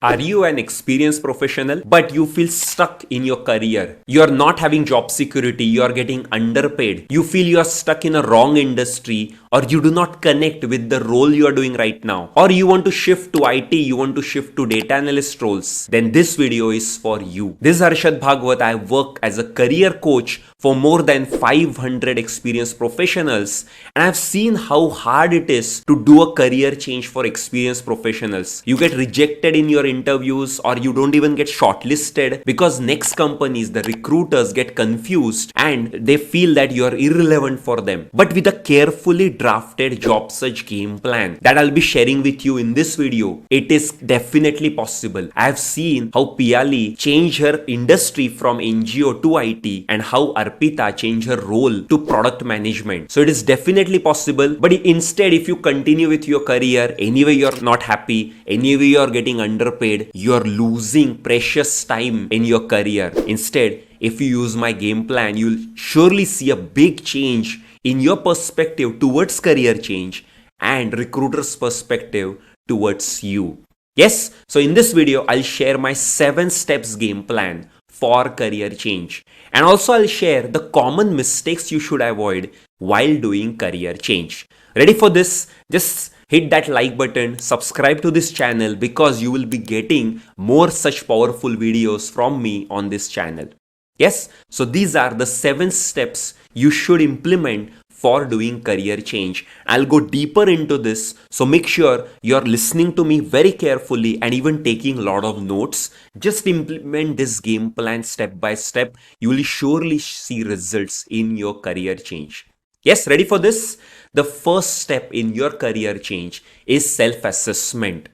Are you an experienced professional but you feel stuck in your career? You are not having job security, you are getting underpaid. You feel you are stuck in a wrong industry or you do not connect with the role you are doing right now. Or you want to shift to IT, you want to shift to data analyst roles. Then this video is for you. This is Harshad Bhagwat. I work as a career coach for more than 500 experienced professionals, and I've seen how hard it is to do a career change for experienced professionals. You get rejected in your interviews or you don't even get shortlisted because next companies, the recruiters, get confused and they feel that you are irrelevant for them. But with a carefully drafted job search game plan that I'll be sharing with you in this video, it is definitely possible. I've seen how Piali changed her industry from NGO to IT and how Arpita changed her role to product management. So it is definitely possible. But instead, if you continue with your career, anyway you're not happy, anyway you're getting underpaid, you're losing precious time in your career. Instead, if you use my game plan, you'll surely see a big change in your perspective towards career change and recruiter's perspective towards you. Yes, so in this video, I'll share my 7 steps game plan for career change. And also I'll share the common mistakes you should avoid while doing career change. Ready for this? Just hit that like button, subscribe to this channel because you will be getting more such powerful videos from me on this channel. Yes, so these are the 7 steps you should implement for doing career change. I'll go deeper into this, so make sure you're listening to me very carefully and even taking a lot of notes. Just implement this game plan step by step. You will surely see results in your career change. Yes, ready for this? The first step in your career change is self-assessment.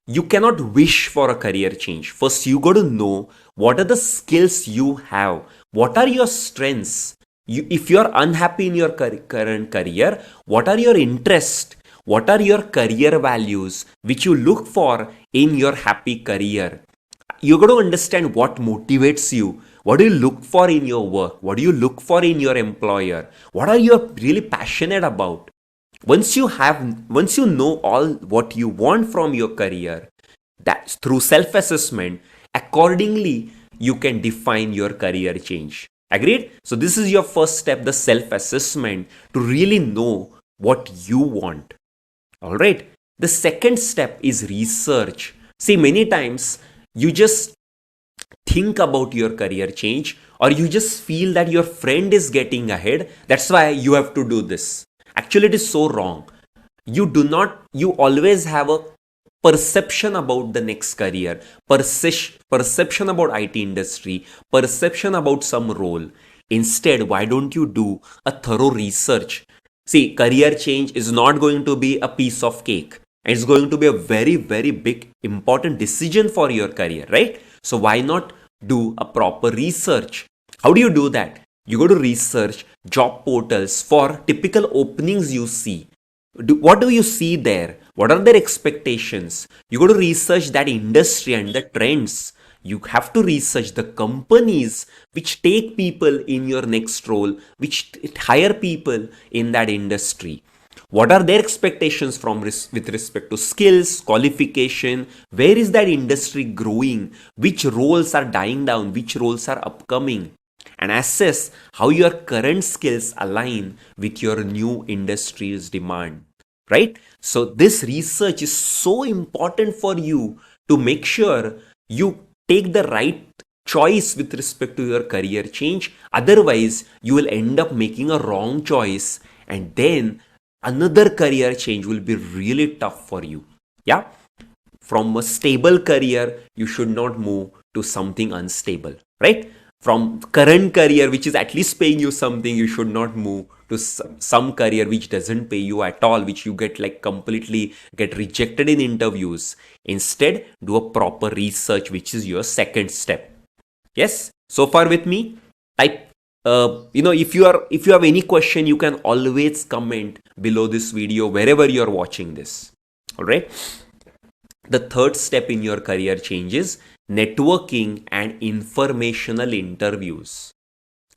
You cannot wish for a career change. First, you got to know what are the skills you have. What are your strengths? If you're unhappy in your current career, what are your interests? What are your career values which you look for in your happy career? You got to understand what motivates you. What do you look for in your work? What do you look for in your employer? What are you really passionate about? Once you know all what you want from your career, that's through self-assessment, accordingly, you can define your career change. Agreed? So this is your first step, the self-assessment, to really know what you want. All right. The second step is research. See, many times you just think about your career change or you just feel that your friend is getting ahead. That's why you have to do this. Actually, it is so wrong. You always have a perception about the next career, perception about IT industry, perception about some role. Instead, why don't you do a thorough research? See, career change is not going to be a piece of cake. It's going to be a very, very big, important decision for your career, right? So why not do a proper research? How do you do that? You go to research job portals for typical openings you see. What do you see there? What are their expectations? You got to research that industry and the trends. You have to research the companies which take people in your next role, which hire people in that industry. What are their expectations with respect to skills, qualification? Where is that industry growing? Which roles are dying down? Which roles are upcoming? And assess how your current skills align with your new industry's demand, right? So this research is so important for you to make sure you take the right choice with respect to your career change. Otherwise, you will end up making a wrong choice and then another career change will be really tough for you. Yeah. From a stable career, you should not move to something unstable, right? From current career, which is at least paying you something, you should not move to some career which doesn't pay you at all, which you completely get rejected in interviews. Instead, do a proper research, which is your second step. Yes, so far with me? Type, if you have any question, you can always comment below this video wherever you're watching this. All right. The third step in your career change is networking and informational interviews.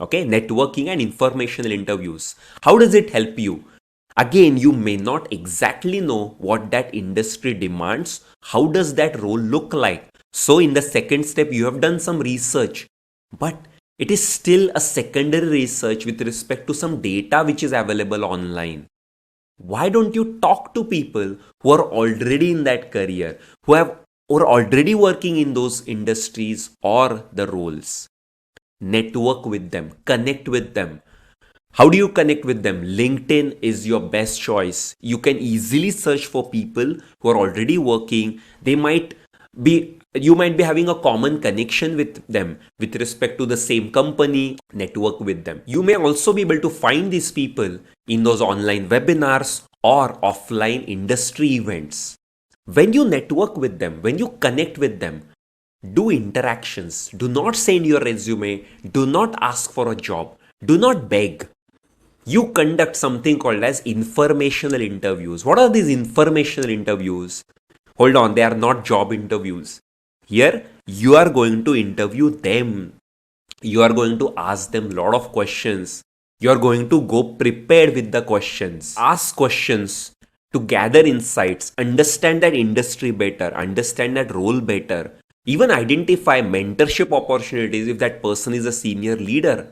Okay, networking and informational interviews. How does it help you? Again, you may not exactly know what that industry demands. How does that role look like? So, in the second step, you have done some research, but it is still a secondary research with respect to some data which is available online. Why don't you talk to people who are already in that career, who have or already working in those industries or the roles? Network with them, connect with them. How do you connect with them? LinkedIn is your best choice. You can easily search for people who are already working. You might be having a common connection with them with respect to the same company. Network with them. You may also be able to find these people in those online webinars or offline industry events. When you network with them, when you connect with them, do interactions. Do not send your resume. Do not ask for a job. Do not beg. You conduct something called as informational interviews. What are these informational interviews? Hold on, they are not job interviews. Here, you are going to interview them. You are going to ask them a lot of questions. You are going to go prepared with the questions. Ask questions to gather insights, understand that industry better, understand that role better, even identify mentorship opportunities if that person is a senior leader.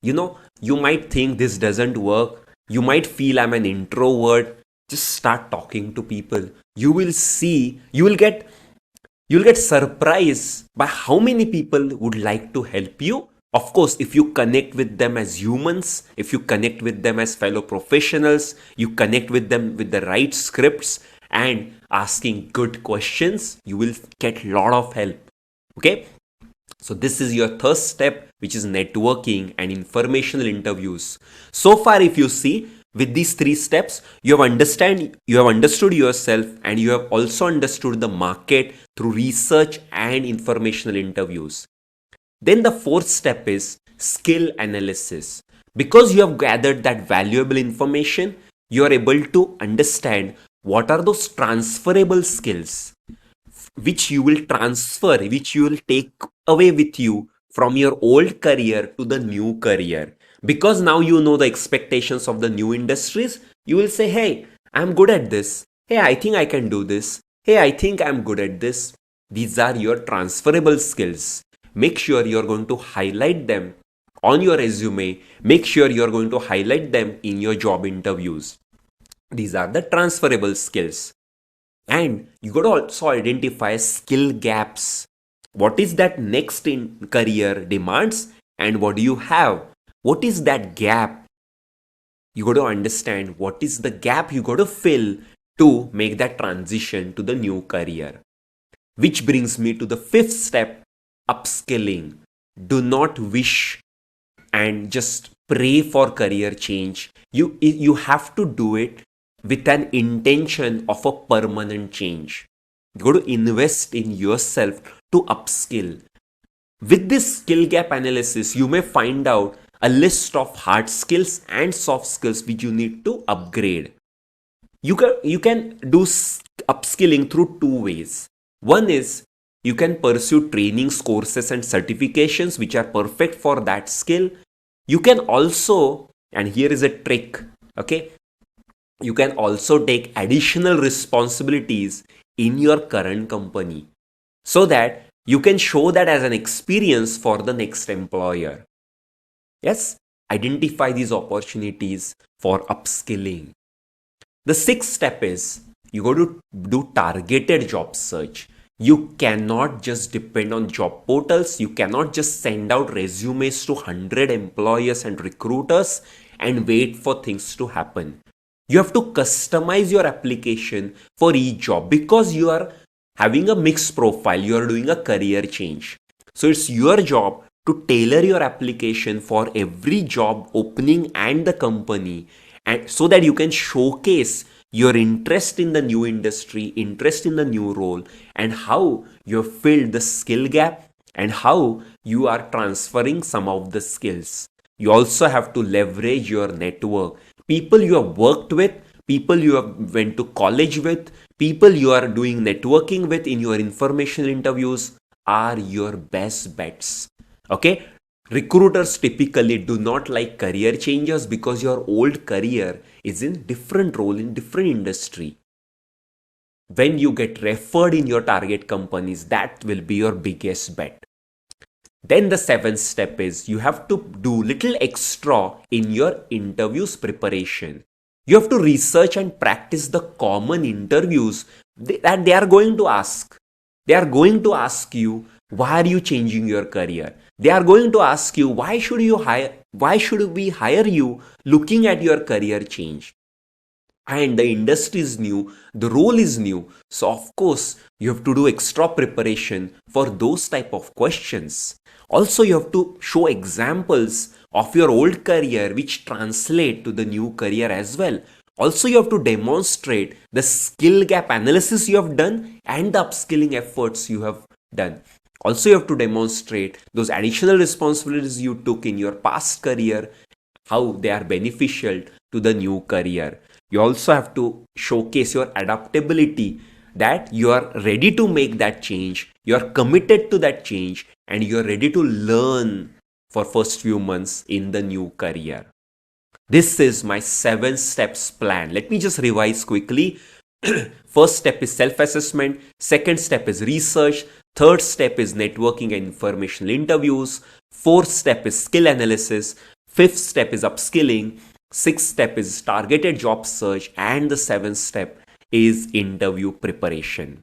You might think this doesn't work. You might feel I'm an introvert. Just start talking to people. You will see, you'll get surprised by how many people would like to help you. Of course, if you connect with them as humans, if you connect with them as fellow professionals, you connect with them with the right scripts and asking good questions, you will get a lot of help. Okay? So this is your third step, which is networking and informational interviews. So far, if you see, with these three steps, you have understood yourself, and you have also understood the market through research and informational interviews. Then the fourth step is skill analysis. Because you have gathered that valuable information, you are able to understand what are those transferable skills which you will transfer, which you will take away with you from your old career to the new career. Because now you know the expectations of the new industries, you will say, hey, I'm good at this. Hey, I think I can do this. Hey, I think I'm good at this. These are your transferable skills. Make sure you're going to highlight them on your resume. Make sure you're going to highlight them in your job interviews. These are the transferable skills. And you got to also identify skill gaps. What is that next in career demands and what do you have? What is that gap? You got to understand what is the gap you got to fill to make that transition to the new career. Which brings me to the fifth step, upskilling. Do not wish and just pray for career change. You have to do it with an intention of a permanent change. You got to invest in yourself to upskill. With this skill gap analysis, you may find out a list of hard skills and soft skills which you need to upgrade. You can do upskilling through two ways. One is you can pursue trainings, courses, and certifications which are perfect for that skill. You can also, and here is a trick, okay? You can also take additional responsibilities in your current company so that you can show that as an experience for the next employer. Yes, identify these opportunities for upskilling. The sixth step is you got to do targeted job search. You cannot just depend on job portals. You cannot just send out resumes to 100 employers and recruiters and wait for things to happen. You have to customize your application for each job because you are having a mixed profile. You are doing a career change. So it's your job to tailor your application for every job opening and the company, and so that you can showcase your interest in the new industry, interest in the new role, and how you have filled the skill gap and how you are transferring some of the skills. You also have to leverage your network. People you have worked with, people you have went to college with, people you are doing networking with in your information interviews are your best bets. Okay? Recruiters typically do not like career changes because your old career is in different role in different industry. When you get referred in your target companies, that will be your biggest bet. Then the seventh step is you have to do little extra in your interviews preparation. You have to research and practice the common interviews that they are going to ask. They are going to ask you, why are you changing your career? They are going to ask you, why should we hire you looking at your career change? And the industry is new, the role is new. So of course, you have to do extra preparation for those type of questions. Also, you have to show examples of your old career which translate to the new career as well. Also, you have to demonstrate the skill gap analysis you have done and the upskilling efforts you have done. Also, you have to demonstrate those additional responsibilities you took in your past career, how they are beneficial to the new career. You also have to showcase your adaptability, that you are ready to make that change, you are committed to that change, and you are ready to learn for first few months in the new career. This is my 7 steps plan. Let me just revise quickly. First step is self-assessment. Second step is research. Third step is networking and informational interviews. Fourth step is skill analysis. Fifth step is upskilling. Sixth step is targeted job search. And the seventh step is interview preparation.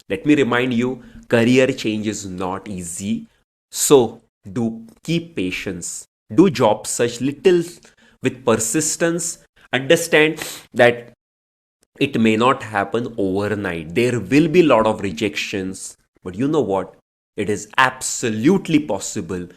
Let me remind you, career change is not easy. So do keep patience. Do job search little with persistence. Understand that it may not happen overnight. There will be a lot of rejections. But you know what? It is absolutely possible.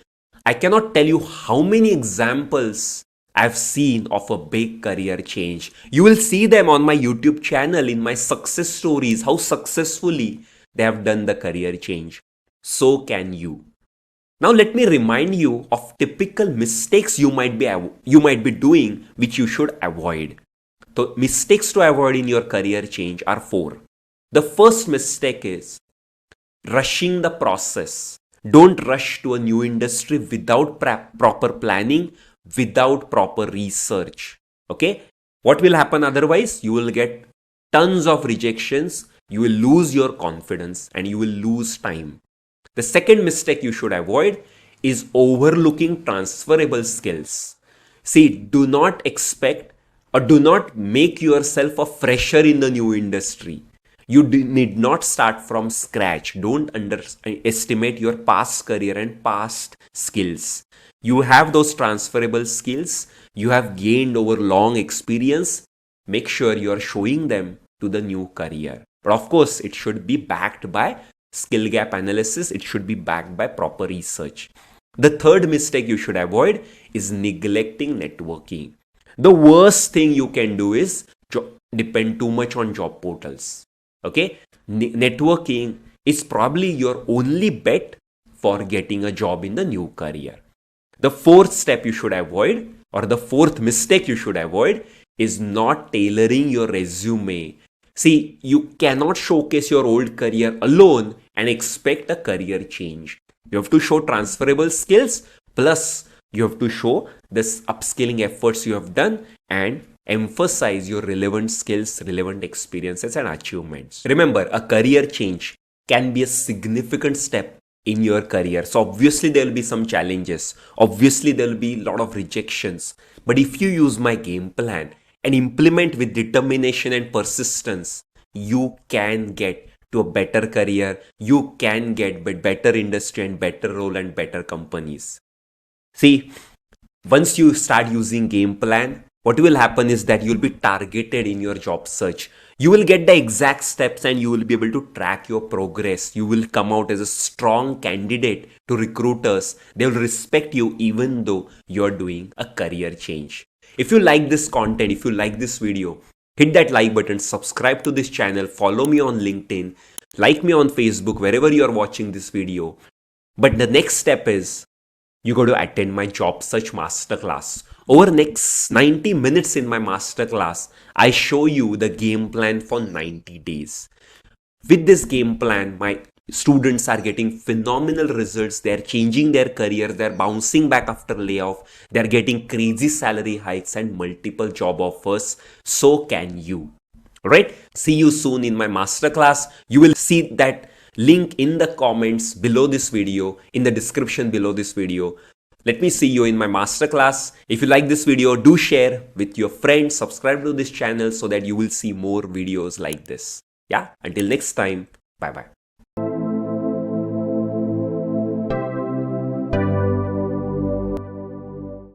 I cannot tell you how many examples I've seen of a big career change. You will see them on my YouTube channel in my success stories, how successfully they have done the career change. So can you. Now let me remind you of typical mistakes you might be doing which you should avoid. So mistakes to avoid in your career change are 4. The first mistake is rushing the process. Don't rush to a new industry without proper planning, without proper research. Okay? What will happen otherwise? You will get tons of rejections, you will lose your confidence, and you will lose time. The second mistake you should avoid is overlooking transferable skills. See, do not expect or do not make yourself a fresher in the new industry. You need not start from scratch. Don't underestimate your past career and past skills. You have those transferable skills you have gained over long experience. Make sure you are showing them to the new career. But of course, it should be backed by skill gap analysis. It should be backed by proper research. The third mistake you should avoid is neglecting networking. The worst thing you can do is depend too much on job portals. Okay? Networking is probably your only bet for getting a job in the new career. The fourth step you should avoid, or the fourth mistake you should avoid, is not tailoring your resume. See, you cannot showcase your old career alone and expect a career change. You have to show transferable skills, plus you have to show this upskilling efforts you have done and emphasize your relevant skills, relevant experiences and achievements. Remember, a career change can be a significant step in your career. So obviously there will be some challenges. Obviously there will be a lot of rejections. But if you use my game plan and implement with determination and persistence, you can get to a better career. You can get better industry and better role and better companies. See, once you start using game plan, what will happen is that you'll be targeted in your job search. You will get the exact steps and you will be able to track your progress. You will come out as a strong candidate to recruiters. They will respect you even though you're doing a career change. If you like this content, if you like this video, hit that like button, subscribe to this channel, follow me on LinkedIn, like me on Facebook, wherever you are watching this video. But the next step is you got to attend my job search masterclass. Over next 90 minutes in my masterclass, I show you the game plan for 90 days. With this game plan, my Students are getting phenomenal results. They're changing their career. They're bouncing back after layoff. They're getting crazy salary hikes and multiple job offers. So can you. Alright? See you soon in my masterclass. You will see that link in the comments below this video, in the description below this video. Let me see you in my masterclass. If you like this video, do share with your friends. Subscribe to this channel so that you will see more videos like this. Yeah? Until next time. Bye-bye.